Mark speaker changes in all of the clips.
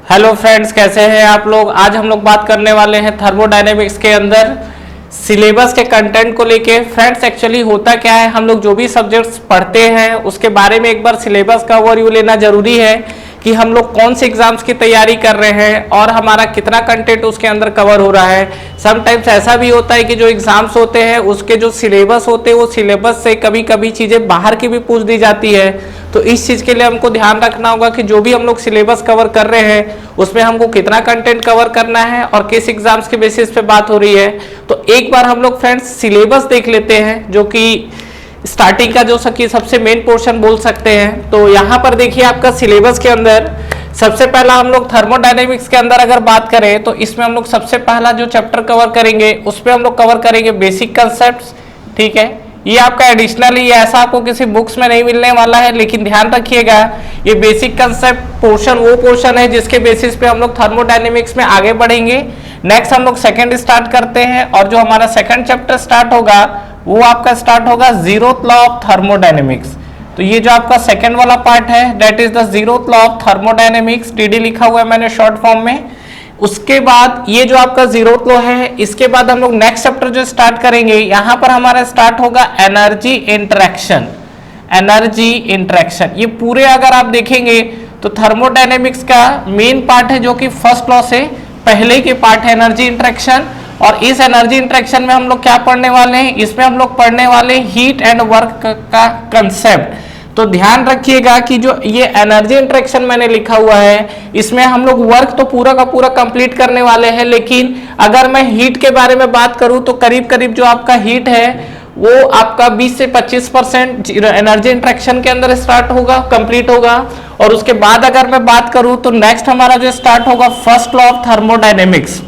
Speaker 1: Hello friends, कैसे हैं आप लोग। आज हम लोग बात करने वाले हैं थर्मोडायनेमिक्स के अंदर सिलेबस के कंटेंट को लेके। फ्रेंड्स, एक्चुअली होता क्या है, हम लोग जो भी सब्जेक्ट्स पढ़ते हैं उसके बारे में एक बार सिलेबस का ओवरव्यू लेना जरूरी है कि हम लोग कौन से एग्जाम्स की तैयारी कर रहे हैं और हमारा कितना कंटेंट उसके अंदर कवर हो रहा है। समटाइम्स ऐसा भी होता है कि जो एग्जाम्स होते हैं उसके जो सिलेबस होते हैं वो सिलेबस से कभी कभी चीज़ें बाहर की भी पूछ दी जाती है। तो इस चीज़ के लिए हमको ध्यान रखना होगा कि जो भी हम लोग सिलेबस कवर कर रहे हैं उसमें हमको कितना कंटेंट कवर करना है और किस एग्जाम्स के बेसिस पे बात हो रही है। तो एक बार हम लोग फ्रेंड्स सिलेबस देख लेते हैं, जो कि स्टार्टिंग का जो सबसे मेन पोर्शन बोल सकते हैं। तो यहाँ पर देखिए आपका सिलेबस के अंदर सबसे पहला हम लोग थर्मोडायनेमिक्स के अंदर अगर बात करें तो इसमें हम लोग सबसे पहला जो चैप्टर कवर करेंगे उसमें हम लोग कवर करेंगे बेसिक कंसेप्ट्स। ठीक है, ये आपका एडिशनली ऐसा आपको किसी बुक्स में नहीं मिलने वाला है, लेकिन ध्यान रखिएगा ये बेसिक कंसेप्ट पोर्शन वो पोर्शन है जिसके बेसिस पे हम लोग थर्मोडायनेमिक्स में आगे बढ़ेंगे। नेक्स्ट हम लोग सेकंड स्टार्ट करते हैं और जो हमारा सेकंड चैप्टर स्टार्ट होगा वो आपका स्टार्ट होगा जीरोथ लॉ ऑफ थर्मोडायनेमिक्स। तो ये जो आपका सेकंड वाला पार्ट है that is the zeroth law of thermodynamics, TD लिखा हुआ है मैंने शॉर्ट फॉर्म में। उसके बाद ये जो आपका जीरोथ लॉ है, इसके बाद हम लोग नेक्स्ट चैप्टर जो स्टार्ट करेंगे यहाँ पर हमारा स्टार्ट होगा एनर्जी इंटरेक्शन। एनर्जी इंटरेक्शन ये पूरे अगर आप देखेंगे तो थर्मोडायनेमिक्स का मेन पार्ट है जो कि फर्स्ट लॉ से पहले के पार्ट है एनर्जी इंटरेक्शन। और इस एनर्जी इंटरेक्शन में हम लोग क्या पढ़ने वाले हैं, इसमें हम लोग पढ़ने वाले हीट एंड वर्क का कंसेप्ट। तो ध्यान रखिएगा कि जो ये एनर्जी इंटरेक्शन मैंने लिखा हुआ है इसमें हम लोग वर्क तो पूरा का पूरा कंप्लीट करने वाले हैं, लेकिन अगर मैं हीट के बारे में बात करूं तो करीब करीब जो आपका हीट है वो आपका 20 से 25% एनर्जी इंटरेक्शन के अंदर स्टार्ट होगा, कंप्लीट होगा। और उसके बाद अगर मैं बात करूं तो नेक्स्ट हमारा जो स्टार्ट होगा फर्स्ट लॉ ऑफ थर्मोडायनेमिक्स।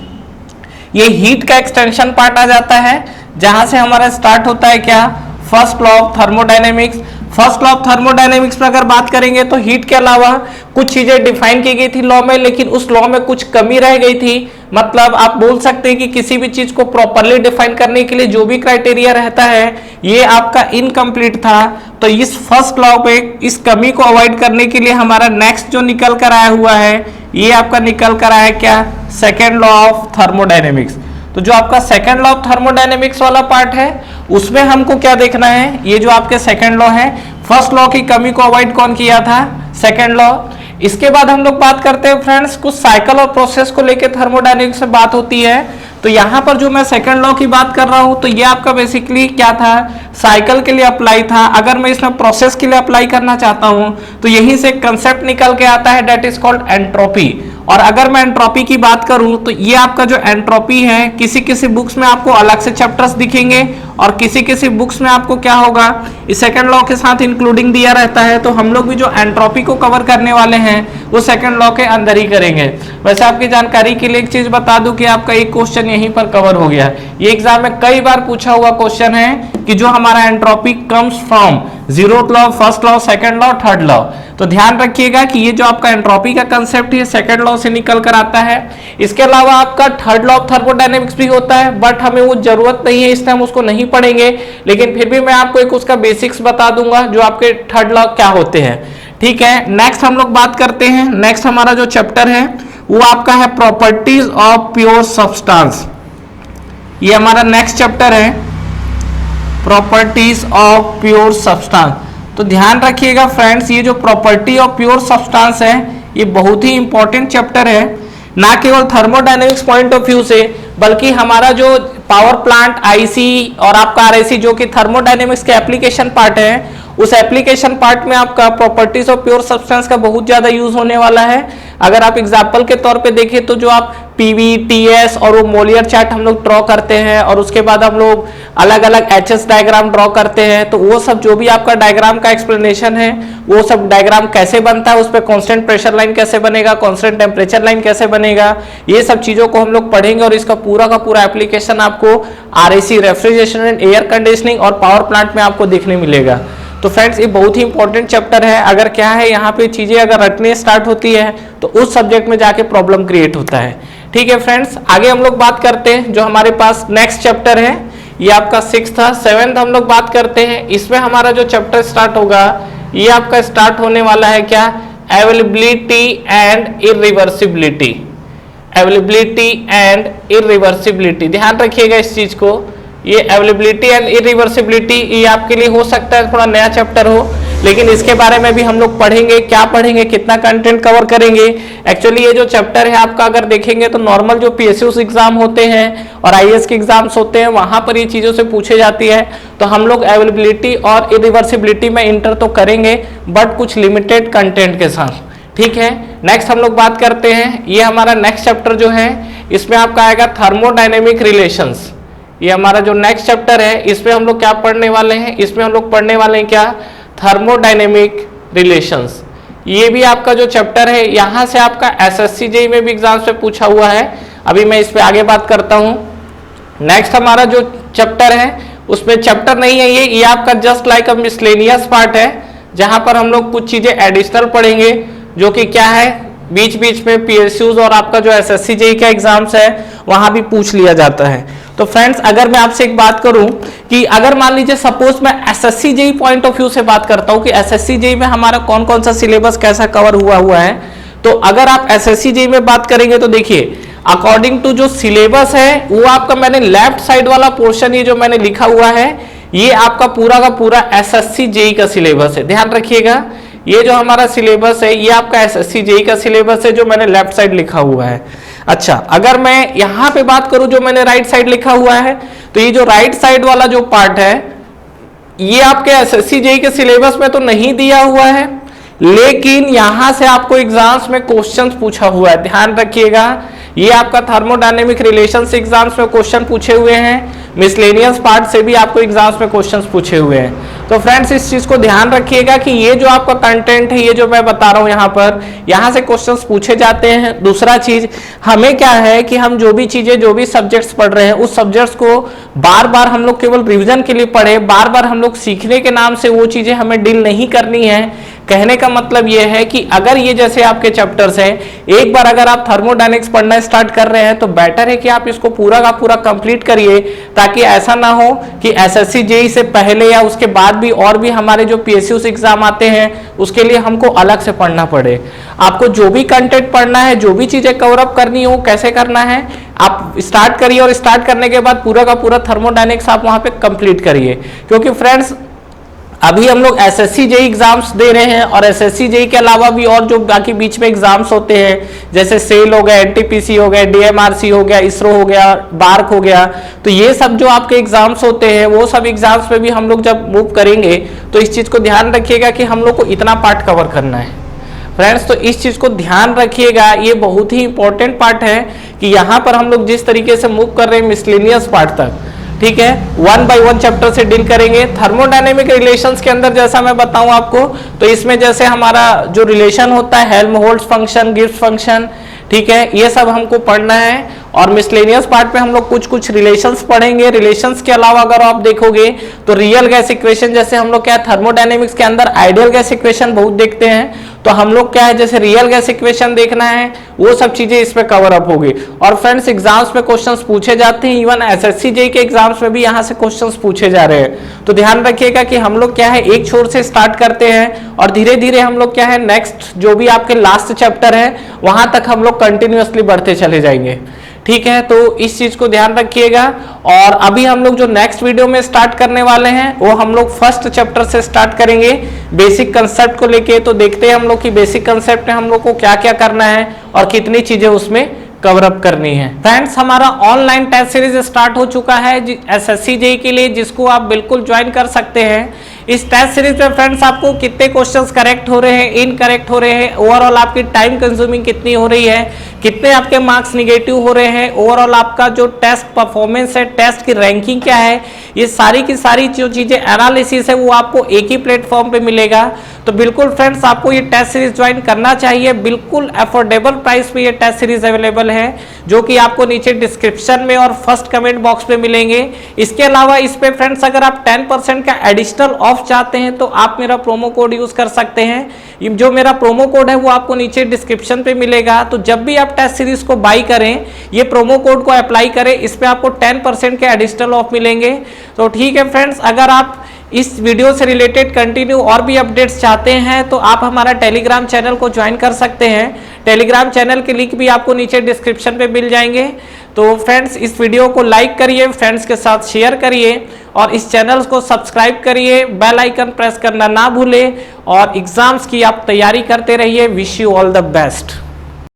Speaker 1: ये हीट का एक्सटेंशन पार्ट आ जाता है जहां से हमारा स्टार्ट होता है क्या, first law of thermodynamics. First law of thermodynamics में अगर बात करेंगे तो हीट के अलावा कुछ चीजें डिफाइन की गई थी लॉ में, लेकिन उस लॉ में कुछ कमी रह गई थी। मतलब आप बोल सकते हैं कि किसी भी चीज को प्रॉपरली डिफाइन करने के लिए जो भी क्राइटेरिया रहता है ये आपका इनकम्प्लीट था। तो इस फर्स्ट लॉ पे इस कमी को अवॉइड करने के लिए हमारा नेक्स्ट जो निकल कर आया हुआ है ये आपका निकल कर आया क्या, सेकेंड लॉ ऑफ थर्मोडायनेमिक्स। तो जो आपका सेकंड लॉ ऑफ थर्मोडायनेमिक्स वाला पार्ट है उसमें हमको क्या देखना है, ये जो आपके सेकंड लॉ है, फर्स्ट लॉ की कमी को अवॉइड कौन किया था, सेकंड लॉ। इसके बाद हम लोग बात करते हैं फ्रेंड्स कुछ साइकिल और प्रोसेस को लेकर थर्मोडायनेमिक्स से बात होती है। तो यहाँ पर जो मैं सेकंड लॉ की बात कर रहा हूँ तो ये आपका बेसिकली क्या था, साइकिल के लिए अप्लाई था। अगर मैं इसमें प्रोसेस के लिए अप्लाई करना चाहता हूँ तो यहीं से कंसेप्ट निकल के आता है दैट इज कॉल्ड एंट्रोपी। और अगर मैं एंट्रोपी की बात करूं तो ये आपका जो एंट्रोपी है किसी किसी बुक्स में आपको अलग से चैप्टर्स दिखेंगे और किसी किसी बुक्स में आपको क्या होगा इस सेकंड लॉ के साथ इंक्लूडिंग दिया रहता है। तो हम लोग भी जो एंट्रोपी को कवर करने वाले हैं वो सेकंड लॉ के अंदर ही करेंगे। वैसे आपकी जानकारी के लिए एक चीज बता दूं कि आपका एक क्वेश्चन यहीं पर कवर हो गया। ये एग्जाम में कई बार पूछा हुआ क्वेश्चन है कि जो हमारा entropy comes from zeroth law, first law, second law, third law. तो ध्यान रखिएगा कि ये जो आपका एंट्रोपी का कंसेप्ट है सेकंड लॉ से निकल कर आता है। इसके अलावा आपका थर्ड लॉ ऑफ थर्मोडायनेमिक्स भी होता है, बट हमें वो जरूरत नहीं है, इसलिए हम उसको नहीं पढ़ेंगे। लेकिन फिर भी मैं आपको एक उसका बेसिक्स बता दूंगा जो आपके थर्ड लॉ क्या होते हैं। ठीक है, नेक्स्ट हम लोग बात करते हैं। नेक्स्ट हमारा जो चैप्टर है वो आपका है प्रॉपर्टीज ऑफ प्योर सब्सटेंस। ये हमारा नेक्स्ट चैप्टर है प्रॉपर्टीज ऑफ प्योर सब्सटेंस। तो ध्यान रखिएगा फ्रेंड्स ये जो प्रॉपर्टी ऑफ प्योर सब्सटेंस है ये बहुत ही इंपॉर्टेंट चैप्टर है, ना केवल थर्मोडायनेमिक्स पॉइंट ऑफ व्यू से बल्कि हमारा जो पावर प्लांट आईसी और आपका आरआईसी जो कि थर्मोडायनेमिक्स के एप्लीकेशन पार्ट है उस एप्लीकेशन पार्ट में आपका प्रॉपर्टीज ऑफ प्योर सब्सटेंस का बहुत ज्यादा यूज होने वाला है। अगर आप एग्जाम्पल के तौर पे देखें तो जो आप पीवी, टीएस और वो मोलियर चार्ट हम लोग ड्रॉ करते हैं और उसके बाद हम लोग अलग अलग एचएस डायग्राम ड्रॉ करते हैं, तो वो सब जो भी आपका डायग्राम का एक्सप्लेनेशन है वो सब डायग्राम कैसे बनता है, उस पर कांस्टेंट प्रेशर लाइन कैसे बनेगा, कांस्टेंट टेम्परेचर लाइन कैसे बनेगा, ये सब चीजों को हम लोग पढ़ेंगे। और इसका पूरा का पूरा एप्लीकेशन आपको RAC, refrigeration and air conditioning और पावर प्लांट में आपको देखने मिलेगा। तो फ्रेंड्स ये बहुत ही इंपॉर्टेंट चैप्टर है। अगर क्या है यहाँ पे चीजें अगर रटने स्टार्ट होती है तो उस सब्जेक्ट में जाके प्रॉब्लम क्रिएट होता है। ठीक है फ्रेंड्स, आगे हम लोग बात करते हैं जो हमारे पास नेक्स्ट चैप्टर है ये आपका 6th था। 7th हम लोग बात करते हैं, इसमें हमारा जो चैप्टर स्टार्ट होगा ये आपका स्टार्ट होने वाला है क्या, availability and irreversibility, availability and irreversibility, ध्यान रखिएगा इस चीज को। ये अवेलेबिलिटी एंड इरिवर्सिबिलिटी ये आपके लिए हो सकता है थोड़ा नया चैप्टर हो, लेकिन इसके बारे में भी हम लोग पढ़ेंगे, क्या पढ़ेंगे, कितना कंटेंट कवर करेंगे। एक्चुअली ये जो चैप्टर है आपका अगर देखेंगे तो नॉर्मल जो पीएसयू एग्जाम होते हैं और आईएएस के एग्जाम्स होते हैं वहां पर ये चीजों से पूछे जाती है। तो हम लोग अवेलेबिलिटी और इरिवर्सिबिलिटी में इंटर तो करेंगे बट कुछ लिमिटेड कंटेंट के साथ, ठीक है। नेक्स्ट हम लोग बात करते हैं, ये हमारा नेक्स्ट चैप्टर जो है इसमें आपका आएगा थर्मोडायनेमिक रिलेशंस। ये हमारा जो नेक्स्ट चैप्टर है इसमें हम लोग क्या पढ़ने वाले हैं, इसमें हम लोग पढ़ने वाले हैं क्या, थर्मोडायनेमिक रिलेशंस। ये भी आपका जो चैप्टर है यहां से आपका एसएससी जेईई में भी एग्जाम से पूछा हुआ है। अभी मैं इस पे आगे बात करता हूं। नेक्स्ट हमारा जो चैप्टर है उसमें चैप्टर नहीं है ये आपका जस्ट लाइक अ मिसलेनियस पार्ट है, जहां पर हम लोग कुछ चीजें एडिशनल पढ़ेंगे जो कि क्या है बीच बीच में पीएसयूज और आपका जो एसएससी जेईई का एग्जाम्स है वहां भी पूछ लिया जाता है। तो फ्रेंड्स अगर मैं आपसे एक बात करूं कि अगर मान लीजिए सपोज मैं SSC JEE point of view से बात करता हूं कि एसएससी जेईई में हमारा कौन कौन सा सिलेबस कैसा कवर हुआ है, तो अगर आप एसएससी जेईई में बात करेंगे तो देखिए अकॉर्डिंग टू जो सिलेबस है वो आपका मैंने लेफ्ट साइड वाला पोर्शन ये जो मैंने लिखा हुआ है ये आपका पूरा का पूरा एसएससी जेईई का सिलेबस है। ध्यान रखिएगा ये जो हमारा सिलेबस है ये आपका एसएससी जेईई का सिलेबस है जो मैंने लेफ्ट साइड लिखा हुआ है। अच्छा अगर मैं यहां पे बात करूं जो मैंने राइट साइड लिखा हुआ है तो ये जो राइट साइड वाला जो पार्ट है ये आपके एसएससी जेईई के सिलेबस में तो नहीं दिया हुआ है, लेकिन यहां से आपको एग्जाम्स में क्वेश्चंस पूछा हुआ है। ध्यान रखिएगा ये आपका थर्मोडायनेमिक रिलेशंस एग्जाम्स में क्वेश्चन पूछे हुए हैं, मिसलेनियस पार्ट से भी आपको एग्जाम्स में क्वेश्चंस पूछे हुए हैं। तो फ्रेंड्स इस चीज को ध्यान रखिएगा कि ये जो आपका कंटेंट है ये जो मैं बता रहा हूं यहाँ पर यहाँ से क्वेश्चंस पूछे जाते हैं। दूसरा चीज हमें क्या है कि हम जो भी चीजें जो भी सब्जेक्ट्स पढ़ रहे हैं उस सब्जेक्ट्स को बार बार हम लोग केवल रिविजन के लिए पढ़े, बार बार हम लोग सीखने के नाम से वो चीजें हमें डील नहीं करनी है। कहने का मतलब ये है कि अगर ये जैसे आपके चैप्टर्स हैं एक बार अगर आप थर्मोडायनेमिक्स पढ़ना स्टार्ट कर रहे हैं तो बेटर है कि आप इसको पूरा का पूरा कंप्लीट करिए, ताकि ऐसा ना हो कि एसएससी जेईई से पहले या उसके बाद भी और भी हमारे जो पीएसयू एग्जाम आते हैं उसके लिए हमको अलग से पढ़ना पड़े। आपको जो भी कंटेंट पढ़ना है, जो भी चीजें कवर अप करनी हो, कैसे करना है आप स्टार्ट करिए और स्टार्ट करने के बाद पूरा का पूरा थर्मोडायनेमिक्स आप वहां पे कंप्लीट करिए। क्योंकि फ्रेंड्स अभी हम लोग एसएससी जेईई एग्जाम्स दे रहे हैं और एसएससी जेईई के अलावा भी और जो बाकी बीच में एग्जाम्स होते हैं जैसे सेल हो गया, एनटीपीसी हो गया, डीएमआरसी हो गया, इसरो हो गया, बार्क हो गया, तो ये सब जो आपके एग्जाम्स होते हैं वो सब एग्जाम्स में भी हम लोग जब मूव करेंगे तो इस चीज को ध्यान रखिएगा कि हम लोग को इतना पार्ट कवर करना है फ्रेंड्स। तो इस चीज को ध्यान रखिएगा, ये बहुत ही इंपॉर्टेंट पार्ट है कि यहाँ पर हम लोग जिस तरीके से मूव कर रहे हैं मिसलेनियस पार्ट तक, ठीक है, 1 बाय 1 चैप्टर से डील करेंगे। थर्मोडायनेमिक रिलेशंस के अंदर जैसा मैं बताऊं आपको तो इसमें जैसे हमारा जो रिलेशन होता है हेल्महोल्ट्ज फंक्शन, गिब्स फंक्शन, ठीक है, ये सब हमको पढ़ना है। और मिसलेनियस पार्ट पे हम लोग कुछ कुछ रिलेशंस पढ़ेंगे। रिलेशंस के अलावा अगर आप देखोगे तो रियल गैस इक्वेशन, जैसे हम लोग क्या थर्मोडायनेमिक्स के अंदर आइडियल गैस इक्वेशन बहुत देखते हैं, तो हम लोग क्या है जैसे रियल गैस इक्वेशन देखना है वो सब चीजें इसमें कवर अप होगी। और फ्रेंड्स एग्जाम्स में क्वेश्चंस पूछे जाते हैं, इवन एसएससी जेईई के एग्जाम्स में भी यहाँ से क्वेश्चंस पूछे जा रहे हैं। तो ध्यान रखिएगा कि हम लोग क्या है एक छोर से स्टार्ट करते हैं और धीरे धीरे हम लोग क्या है नेक्स्ट जो भी आपके लास्ट चैप्टर है वहां तक हम लोग कंटिन्यूअसली बढ़ते चले जाएंगे, ठीक है। तो इस चीज को ध्यान रखिएगा। और अभी हम लोग जो नेक्स्ट वीडियो में स्टार्ट करने वाले हैं वो हम लोग फर्स्ट चैप्टर से स्टार्ट करेंगे बेसिक कंसेप्ट को लेके। तो देखते हैं हम लोग कि बेसिक कंसेप्ट में हम लोग को क्या क्या करना है और कितनी चीजें उसमें कवर अप करनी है। फ्रेंड्स हमारा ऑनलाइन टेस्ट सीरीज स्टार्ट हो चुका है एसएससी जेईई के लिए, जिसको आप बिल्कुल ज्वाइन कर सकते हैं। इस टेस्ट सीरीज में फ्रेंड्स आपको कितने क्वेश्चंस करेक्ट हो रहे हैं, इनकरेक्ट हो रहे हैं, ओवरऑल आपकी टाइम कंज्यूमिंग कितनी हो रही है, कितने आपके मार्क्स निगेटिव हो रहे हैं, ओवरऑल आपका जो टेस्ट परफॉर्मेंस है, टेस्ट की रैंकिंग क्या है, ये सारी की सारी जो चीजें एनालिसिस है वो आपको एक ही प्लेटफॉर्म पे मिलेगा। तो बिल्कुल फ्रेंड्स आपको ये टेस्ट सीरीज ज्वाइन करना चाहिए। बिल्कुल अफोर्डेबल प्राइस पे ये टेस्ट सीरीज अवेलेबल है, जो कि आपको नीचे डिस्क्रिप्शन में और फर्स्ट कमेंट बॉक्स में मिलेंगे। इसके अलावा इस पे फ्रेंड्स अगर आप 10% का एडिशनल ऑफ चाहते हैं तो आप मेरा प्रोमो कोड यूज कर सकते हैं। जो मेरा प्रोमो कोड है वो आपको नीचे डिस्क्रिप्शन पे मिलेगा। तो जब भी आप टेस्ट सीरीज को बाई करें ये प्रोमो कोड को अप्लाई करें, इस पे आपको 10% के एडिशनल ऑफ मिलेंगे। तो ठीक है फ्रेंड्स, अगर आप इस वीडियो से रिलेटेड कंटिन्यू और भी अपडेट्स चाहते हैं तो आप हमारा टेलीग्राम चैनल को ज्वाइन कर सकते हैं। टेलीग्राम चैनल के लिंक भी आपको नीचे डिस्क्रिप्शन पे मिल जाएंगे। तो फ्रेंड्स इस वीडियो को लाइक करिए, फ्रेंड्स के साथ शेयर करिए और इस चैनल को सब्सक्राइब करिए, बेल आइकन प्रेस करना ना भूलें और एग्जाम्स की आप तैयारी करते रहिए। Wish you all the best.